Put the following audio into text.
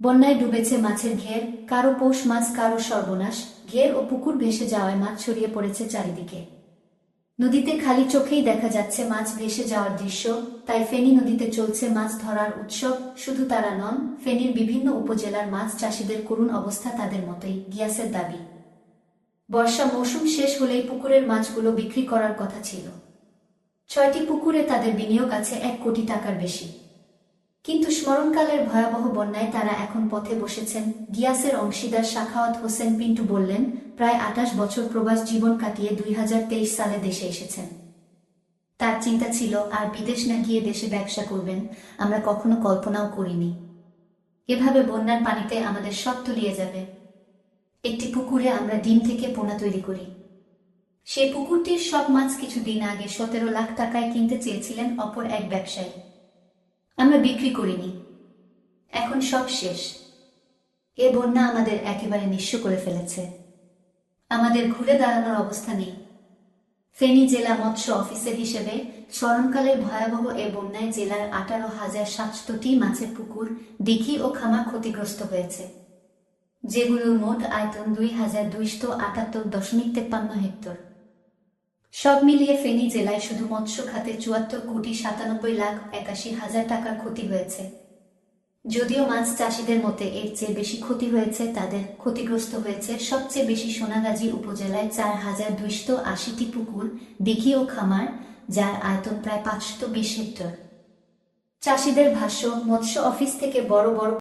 বন্যায় ডুবেছে মাছের ঘের, কারো পৌষ মাছ, কারো সর্বনাশ। ঘের ও পুকুর ভেসে যাওয়ায় মাছ ছড়িয়ে পড়েছে চারিদিকে। নদীতে খালি চোখেই দেখা যাচ্ছে মাছ ভেসে যাওয়ার দৃশ্য। তাই ফেনী নদীতে চলছে মাছ ধরার উৎসব। শুধু তারা নন, ফেনীর বিভিন্ন উপজেলার মাছ চাষিদের করুণ অবস্থা তাদের মতোই, গিয়াসের দাবি। বর্ষা মৌসুম শেষ হলেই পুকুরের মাছগুলো বিক্রি করার কথা ছিল। 6টি পুকুরে তাদের বিনিয়োগ আছে 1 কোটি টাকার বেশি। কিন্তু স্মরণকালের ভয়াবহ বন্যায় তারা এখন পথে বসেছেন। গিয়াসের অংশীদার সাখাওয়াত হোসেন পিন্টু বললেন, প্রায় 28 বছর প্রবাস জীবন কাটিয়ে 2023 সালে দেশে এসেছেন। তার চিন্তা ছিল আর বিদেশ না গিয়ে দেশে ব্যবসা করবেন। আমরা কখনো কল্পনাও করিনি এভাবে বন্যার পানিতে আমাদের সব তলিয়ে যাবে। একটি পুকুরে আমরা ডিম থেকে পোনা তৈরি করি। সেই পুকুরটির সব মাছ কিছুদিন আগে 17 লাখ টাকায় কিনতে চেয়েছিলেন অপর এক ব্যবসায়ী। আমরা বিক্রি করিনি। এখন সব শেষ। এ বন্যা আমাদের একেবারে নিঃস্ব করে ফেলেছে। আমাদের ঘুরে দাঁড়ানোর অবস্থা নেই। ফেনী জেলা মৎস্য অফিসার হিসেবে স্মরণকালের ভয়াবহ এ বন্যায় জেলার 18,700টি মাছের পুকুর, দিঘি ও খামার ক্ষতিগ্রস্ত হয়েছে, যেগুলোর মোট আয়তন 2,278.53 হেক্টর। সব মিলিয়ে ফেনী জেলায় শুধু মৎস্য খাতে 74,97,81,000 টাকার ক্ষতি হয়েছে। যদিও মাছ চাষিদের মতে এর চেয়ে বেশি ক্ষতি হয়েছে তাদের। ক্ষতিগ্রস্ত হয়েছে সবচেয়ে বেশি সোনাগাজী উপজেলায় 4,280টি পুকুর, দিঘি ও খামার, যার আয়তন প্রায় 520 হেক্টর। চাষিদের ভাষ্য, মৎস্য অফিস থেকে বড় বড়